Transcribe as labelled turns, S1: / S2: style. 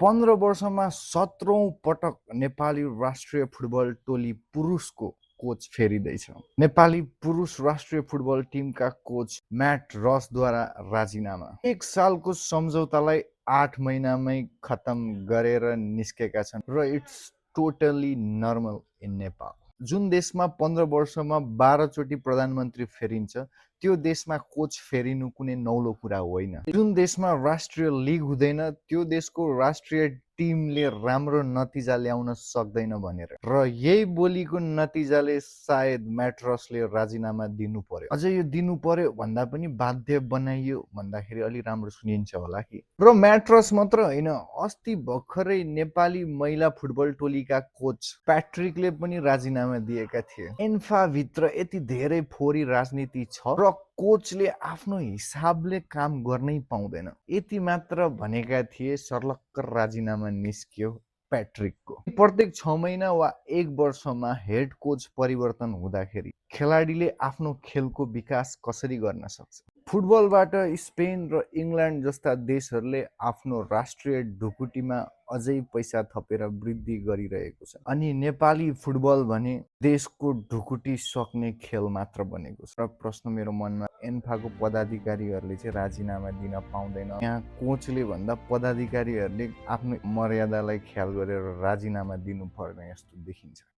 S1: 15 वर्षमा 17औं पटक नेपाली राष्ट्रिय फुटबल टोली पुरुषको कोच फेरिँदैछ। नेपाली पुरुष राष्ट्रिय फुटबल टिमका कोच म्याट रसद्वारा राजीनामा। 1 सालको सम्झौतालाई 8 महिनामै खत्म गरेर निस्केका छन् र it's totally normal in Nepal. जुन देशमा 15 वर्षमा 12 चोटि प्रधानमन्त्री फेरिन्छ त्यो देशमा कोच फेरिनु कुनै नौलो कुरा होइन। जुन देशमा राष्ट्रिय लिग हुँदैन त्यो देशको राष्ट्रिय टिमले राम्रो नतिजा ल्याउन सक्दैन भनेर र यही बोलीको नतिजाले सायद म्याट्रसले राजीनामा दिनु पर्यो। अझै यो दिनु पर्यो भन्दा पनि बाध्य बनाइयो भन्दाखेरि अलि राम्रो सुनिन्छ होला कि। र म्याट्रस मात्र होइन, अस्ति भर्खरै नेपाली महिला फुटबल टोलीका कोच प्याट्रिकले पनि राजीनामा दिएका थिए। एन्फा भित्र यति धेरै फोरी राजनीति छ र कोचले आफ्नो हिसाबले काम गर्नै पाउँदैन। यति मात्र भनेका थिए, सर्लक्क राजीनामा निस्क्यो प्याट्रिकको। प्रत्येक 6 महिना वा 1 वर्षमा हेड कोच परिवर्तन हुँदाखेरि खेलाडीले आफ्नो खेलको विकास कसरी गर्न सक्छ? फुटबलबाट स्पेन र इङ्ल्यान्ड जस्ता देशहरूले आफ्नो राष्ट्रिय ढुकुटीमा अझै पैसा थपेर वृद्धि गरिरहेको छ। अनि नेपाली फुटबल भने देशको ढुकुटी सक्ने खेल मात्र बनेको छ। र प्रश्न मेरो मनमा, एन्फाको पदाधिकारीहरूले चाहिँ राजीनामा दिन पाउँदैन। यहाँ कोचले भन्दा पदाधिकारीहरूले आफ्नो मर्यादालाई ख्याल गरेर राजीनामा दिनुपर्ने जस्तो देखिन्छ।